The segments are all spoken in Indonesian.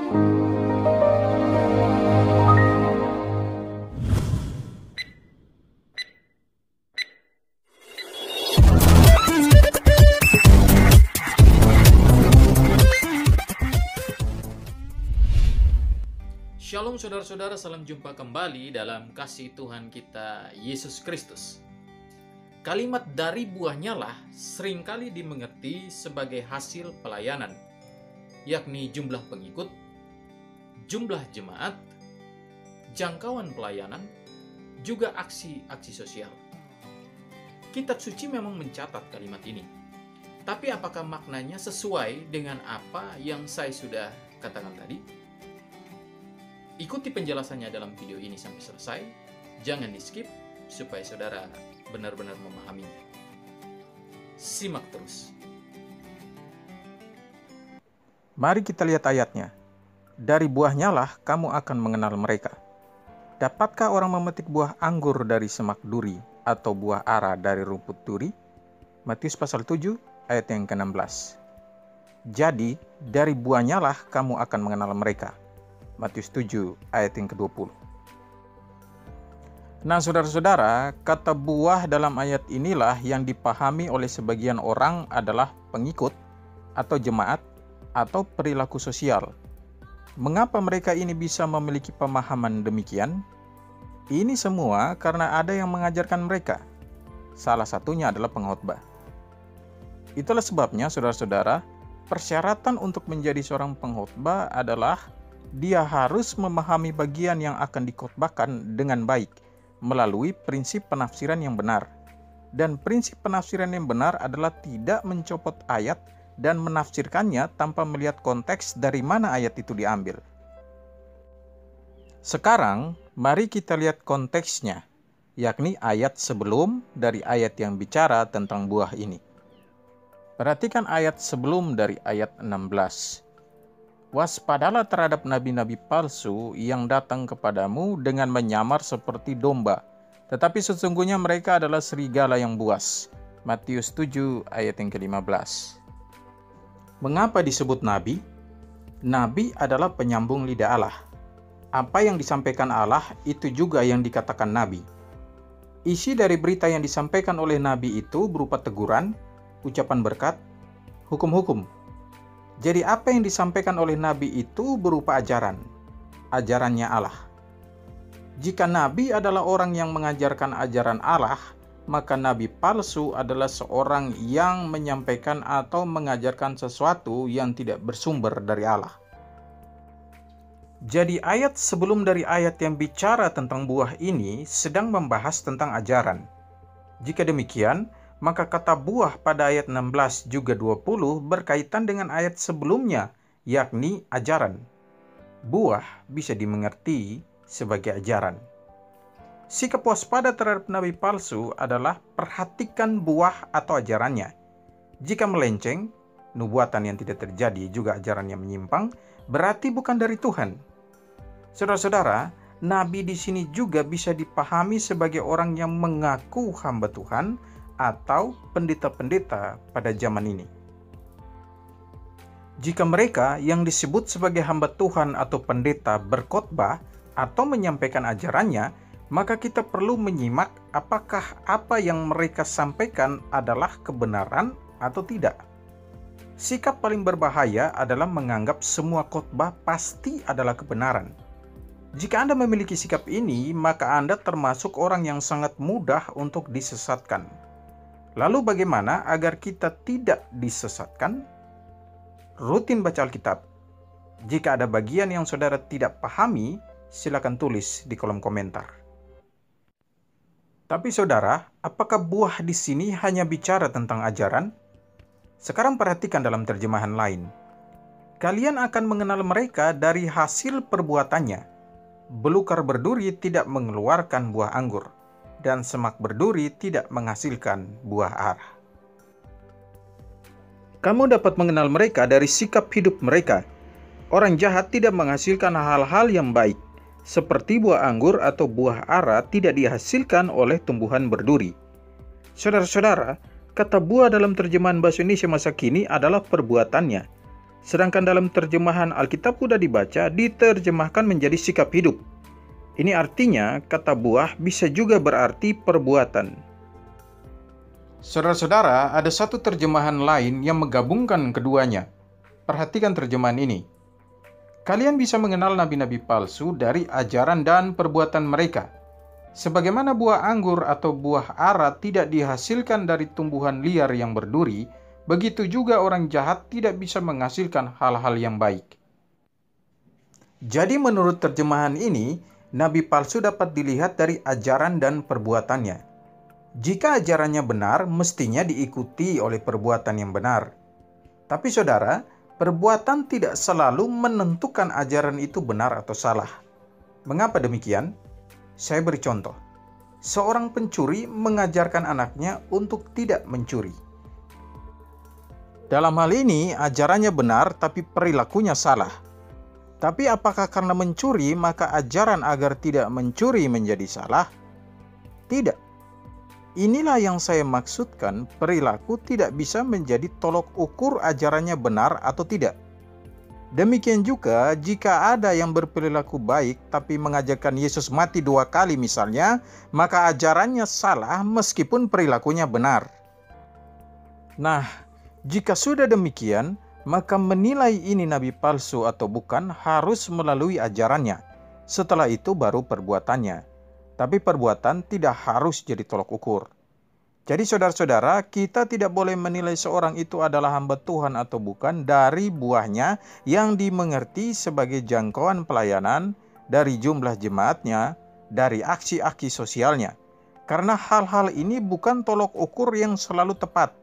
Shalom saudara-saudara, salam jumpa kembali dalam kasih Tuhan kita Yesus Kristus. Kalimat dari buahnya lah seringkali dimengerti sebagai hasil pelayanan, yakni jumlah pengikut, jumlah jemaat, jangkauan pelayanan, juga aksi-aksi sosial. Kitab suci memang mencatat kalimat ini, tapi apakah maknanya sesuai dengan apa yang saya sudah katakan tadi? Ikuti penjelasannya dalam video ini sampai selesai. Jangan di-skip supaya saudara benar-benar memahaminya. Simak terus. Mari kita lihat ayatnya. Dari buahnya lah kamu akan mengenal mereka. Dapatkah orang memetik buah anggur dari semak duri atau buah ara dari rumput duri? Matius pasal 7 ayat yang ke-16. Jadi, dari buahnya lah kamu akan mengenal mereka. Matius 7 ayat yang ke-20. Nah, saudara-saudara, kata buah dalam ayat inilah yang dipahami oleh sebagian orang adalah pengikut atau jemaat atau perilaku sosial. Mengapa mereka ini bisa memiliki pemahaman demikian? Ini semua karena ada yang mengajarkan mereka. Salah satunya adalah pengkhotbah. Itulah sebabnya, saudara-saudara, persyaratan untuk menjadi seorang pengkhotbah adalah dia harus memahami bagian yang akan dikhotbahkan dengan baik melalui prinsip penafsiran yang benar. Dan prinsip penafsiran yang benar adalah tidak mencopot ayat dan menafsirkannya tanpa melihat konteks dari mana ayat itu diambil. Sekarang, mari kita lihat konteksnya, yakni ayat sebelum dari ayat yang bicara tentang buah ini. Perhatikan ayat sebelum dari ayat 16. Waspadalah terhadap nabi-nabi palsu yang datang kepadamu dengan menyamar seperti domba, tetapi sesungguhnya mereka adalah serigala yang buas. Matius 7 ayat yang ke-15. Mengapa disebut nabi? Nabi adalah penyambung lidah Allah. Apa yang disampaikan Allah itu juga yang dikatakan nabi. Isi dari berita yang disampaikan oleh nabi itu berupa teguran, ucapan berkat, hukum-hukum. Jadi apa yang disampaikan oleh nabi itu berupa ajarannya Allah. Jika nabi adalah orang yang mengajarkan ajaran Allah, maka nabi palsu adalah seorang yang menyampaikan atau mengajarkan sesuatu yang tidak bersumber dari Allah. Jadi ayat sebelum dari ayat yang bicara tentang buah ini sedang membahas tentang ajaran. Jika demikian, maka kata buah pada ayat 16 juga 20 berkaitan dengan ayat sebelumnya, yakni ajaran. Buah bisa dimengerti sebagai ajaran. Sikap waspada terhadap nabi palsu adalah perhatikan buah atau ajarannya. Jika melenceng, nubuatan yang tidak terjadi juga ajaran yang menyimpang, berarti bukan dari Tuhan. Saudara-saudara, nabi di sini juga bisa dipahami sebagai orang yang mengaku hamba Tuhan atau pendeta-pendeta pada zaman ini. Jika mereka yang disebut sebagai hamba Tuhan atau pendeta berkhotbah atau menyampaikan ajarannya, maka kita perlu menyimak apakah apa yang mereka sampaikan adalah kebenaran atau tidak. Sikap paling berbahaya adalah menganggap semua khotbah pasti adalah kebenaran. Jika Anda memiliki sikap ini, maka Anda termasuk orang yang sangat mudah untuk disesatkan. Lalu bagaimana agar kita tidak disesatkan? Rutin baca Alkitab. Jika ada bagian yang saudara tidak pahami, silakan tulis di kolom komentar. Tapi saudara, apakah buah di sini hanya bicara tentang ajaran? Sekarang perhatikan dalam terjemahan lain. Kalian akan mengenal mereka dari hasil perbuatannya. Belukar berduri tidak mengeluarkan buah anggur, dan semak berduri tidak menghasilkan buah ara. Kamu dapat mengenal mereka dari sikap hidup mereka. Orang jahat tidak menghasilkan hal-hal yang baik, seperti buah anggur atau buah ara tidak dihasilkan oleh tumbuhan berduri. Saudara-saudara, kata buah dalam terjemahan bahasa Indonesia masa kini adalah perbuatannya. Sedangkan dalam terjemahan Alkitab Mudah Dibaca diterjemahkan menjadi sikap hidup. Ini artinya kata buah bisa juga berarti perbuatan. Saudara-saudara, ada satu terjemahan lain yang menggabungkan keduanya. Perhatikan terjemahan ini. Kalian bisa mengenal nabi-nabi palsu dari ajaran dan perbuatan mereka. Sebagaimana buah anggur atau buah ara tidak dihasilkan dari tumbuhan liar yang berduri, begitu juga orang jahat tidak bisa menghasilkan hal-hal yang baik. Jadi menurut terjemahan ini, nabi palsu dapat dilihat dari ajaran dan perbuatannya. Jika ajarannya benar, mestinya diikuti oleh perbuatan yang benar. Tapi saudara, perbuatan tidak selalu menentukan ajaran itu benar atau salah. Mengapa demikian? Saya beri contoh. Seorang pencuri mengajarkan anaknya untuk tidak mencuri. Dalam hal ini, ajarannya benar tapi perilakunya salah. Tapi apakah karena mencuri maka ajaran agar tidak mencuri menjadi salah? Tidak. Inilah yang saya maksudkan, perilaku tidak bisa menjadi tolok ukur ajarannya benar atau tidak. Demikian juga jika ada yang berperilaku baik tapi mengajarkan Yesus mati 2 kali misalnya, maka ajarannya salah meskipun perilakunya benar. Nah, jika sudah demikian, maka menilai ini nabi palsu atau bukan harus melalui ajarannya. Setelah itu baru perbuatannya. Tapi perbuatan tidak harus jadi tolok ukur. Jadi saudara-saudara, kita tidak boleh menilai seorang itu adalah hamba Tuhan atau bukan dari buahnya yang dimengerti sebagai jangkauan pelayanan, dari jumlah jemaatnya, dari aksi-aksi sosialnya. Karena hal-hal ini bukan tolok ukur yang selalu tepat.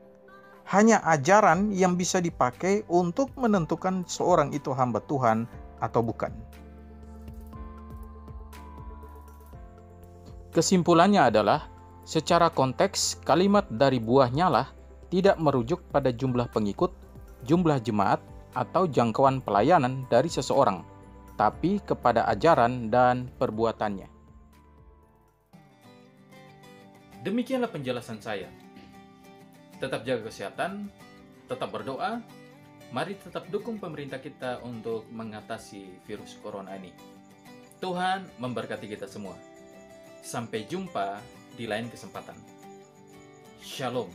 Hanya ajaran yang bisa dipakai untuk menentukan seorang itu hamba Tuhan atau bukan. Kesimpulannya adalah, secara konteks kalimat dari buahnya lah tidak merujuk pada jumlah pengikut, jumlah jemaat, atau jangkauan pelayanan dari seseorang, tapi kepada ajaran dan perbuatannya. Demikianlah penjelasan saya. Tetap jaga kesehatan, tetap berdoa, mari tetap dukung pemerintah kita untuk mengatasi virus corona ini. Tuhan memberkati kita semua. Sampai jumpa di lain kesempatan. Shalom.